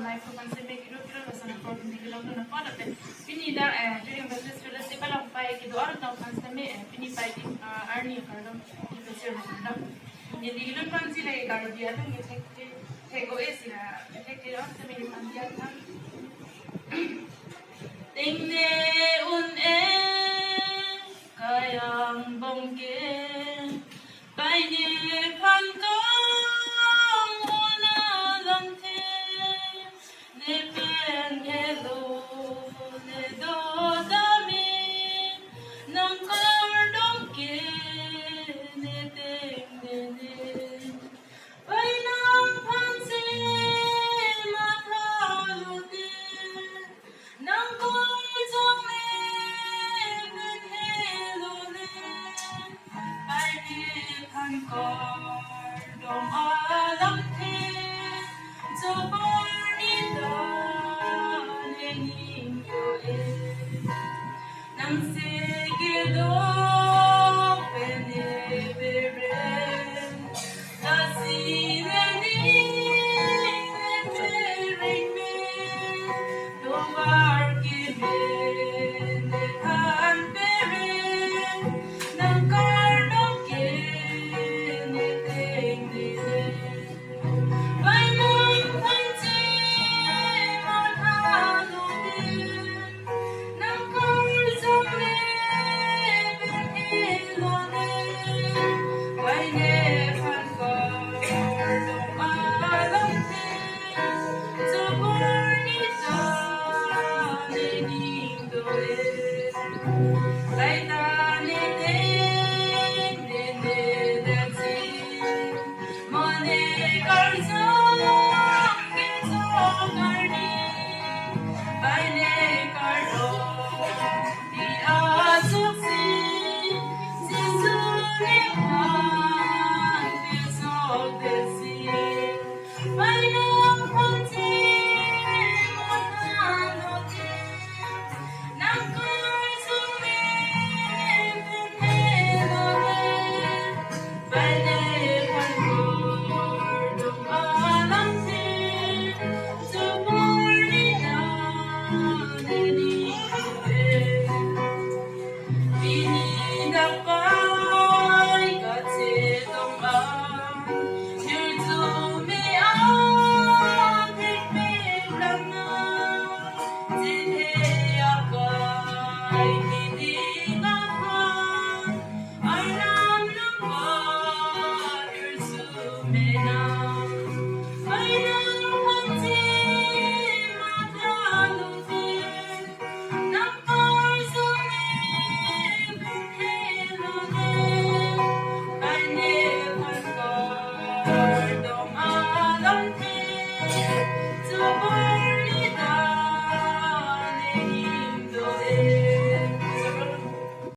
life ko kan se me kilo kilo sa na problem ni kilo na pa na pe pini da during business festival of pai ki do arnam kan se me pini pai ki arni karnam ki festival na ni di kilo kan si lai gar dia ta ni thek o esi na thek ke on se me kan dia ta ting ne un e kayang bongke pai ni pan to Nam se ke do